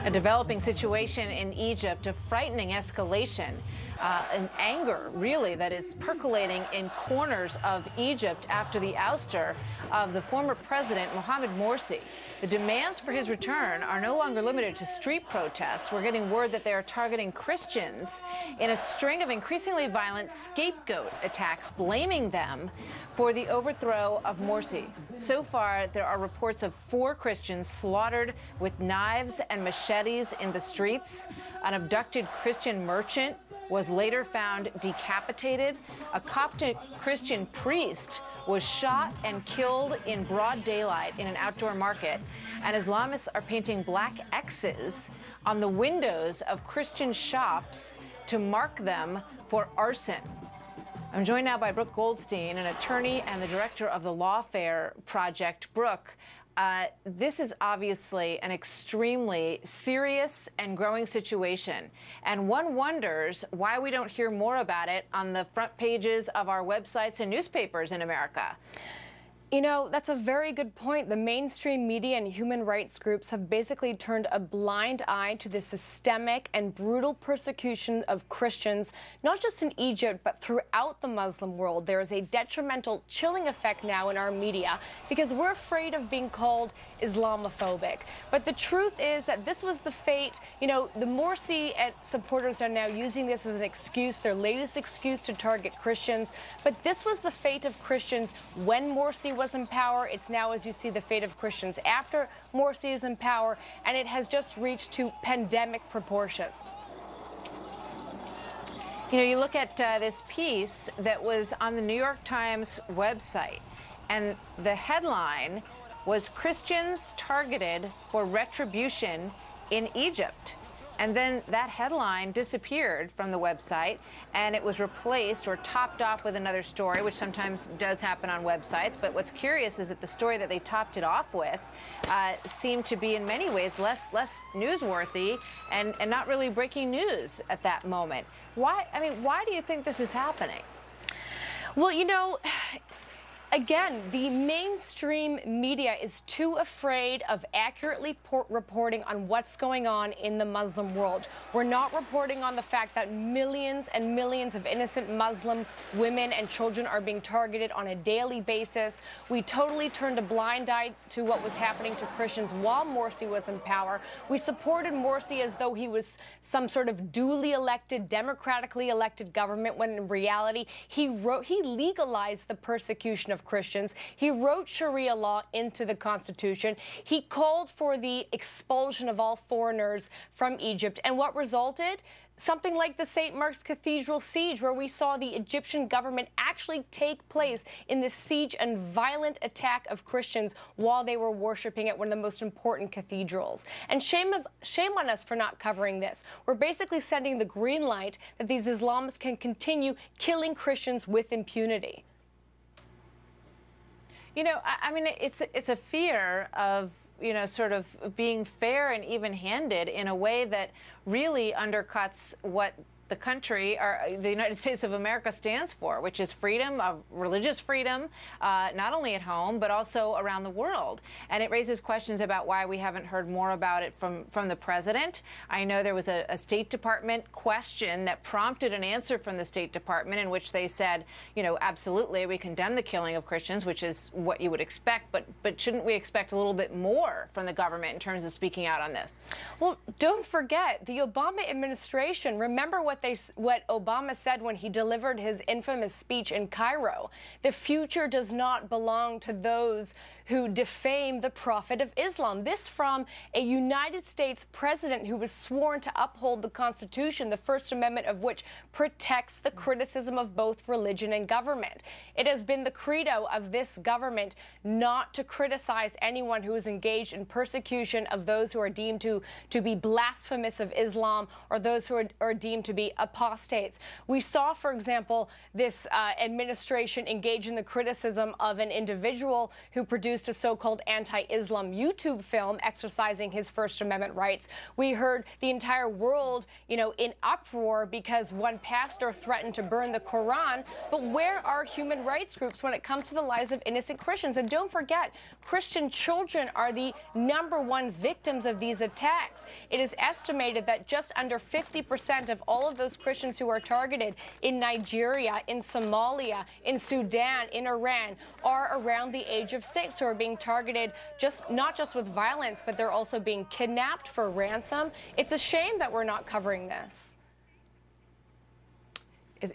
A developing situation in Egypt, a frightening escalation, an anger, really, that is percolating in corners of Egypt after the ouster of the former president, Mohamed Morsi. The demands for his return are no longer limited to street protests. We're getting word that they are targeting Christians in a string of increasingly violent scapegoat attacks, blaming them for the overthrow of Morsi. So far, there are reports of 4 Christians slaughtered with knives and machetes in the streets. An abducted Christian merchant was later found decapitated. A Coptic Christian priest was shot and killed in broad daylight in an outdoor market. And Islamists are painting black X's on the windows of Christian shops to mark them for arson. I'm joined now by Brooke Goldstein, an attorney and the director of the Lawfare Project. Brooke, this is obviously an extremely serious and growing situation, and one wonders why we don't hear more about it on the front pages of our websites and newspapers in America. You know, that's a very good point. The mainstream media and human rights groups have basically turned a blind eye to the systemic and brutal persecution of Christians, not just in Egypt, but throughout the Muslim world. There is a detrimental, chilling effect now in our media because we're afraid of being called Islamophobic. But the truth is that this was the fate. You know, the Morsi supporters are now using this as an excuse, their latest excuse to target Christians. But this was the fate of Christians when Morsi was in power. It's now, as you see, the fate of Christians after Morsi is in power, and it has just reached to pandemic proportions. You know, you look at this piece that was on the New York Times website, and the headline was "Christians Targeted for Retribution in Egypt." And then that headline disappeared from the website, and it was replaced or topped off with another story, which sometimes does happen on websites. But what's curious is that the story that they topped it off with seemed to be in many ways less newsworthy and not really breaking news at that moment. Why? I mean, why do you think this is happening? Well, you know, again, the mainstream media is too afraid of accurately reporting on what's going on in the Muslim world. We're not reporting on the fact that millions and millions of innocent Muslim women and children are being targeted on a daily basis. We totally turned a blind eye to what was happening to Christians while Morsi was in power. We supported Morsi as though he was some sort of duly elected, democratically elected government, when in reality, he legalized the persecution of Christians. He wrote Sharia law into the Constitution. He called for the expulsion of all foreigners from Egypt. And what resulted? Something like the St. Mark's Cathedral siege, where we saw the Egyptian government actually take place in the siege and violent attack of Christians while they were worshiping at one of the most important cathedrals. And shame on us for not covering this. We're basically sending the green light that these Islamists can continue killing Christians with impunity. You know, I mean, it's a fear of, you know, sort of being fair and even-handed in a way that really undercuts what the country, or the United States of America, stands for, which is freedom, of religious freedom, not only at home, but also around the world. And it raises questions about why we haven't heard more about it from the president. I know there was a State Department question that prompted an answer from the State Department in which they said, you know, absolutely, we condemn the killing of Christians, which is what you would expect, but shouldn't we expect a little bit more from the government in terms of speaking out on this? Well, don't forget, the Obama administration, remember what Obama said when he delivered his infamous speech in Cairo. The future does not belong to those who defame the Prophet of Islam. This from a United States president who was sworn to uphold the Constitution, the First Amendment of which protects the criticism of both religion and government. It has been the credo of this government not to criticize anyone who is engaged in persecution of those who are deemed to be blasphemous of Islam, or those who are deemed to be be apostates. We saw, for example, this administration engage in the criticism of an individual who produced a so-called anti-Islam YouTube film exercising his First Amendment rights. We heard the entire world, in uproar because one pastor threatened to burn the Quran. But where are human rights groups when it comes to the lives of innocent Christians? And don't forget, Christian children are the #1 victims of these attacks. It is estimated that just under 50% of all of those Christians who are targeted in Nigeria, in Somalia, in Sudan, in Iran, are around the age of 6, who are being targeted not just with violence, but they're also being kidnapped for ransom. It's a shame that we're not covering this.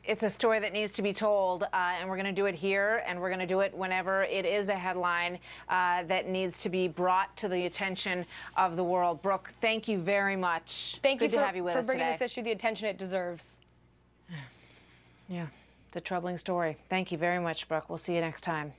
It's a story that needs to be told, and we're going to do it here, and we're going to do it whenever it is a headline that needs to be brought to the attention of the world. Brooke, thank you very much. Thank you to have you with us for bringing today. this issue the attention it deserves. Yeah, it's a troubling story. Thank you very much, Brooke. We'll see you next time.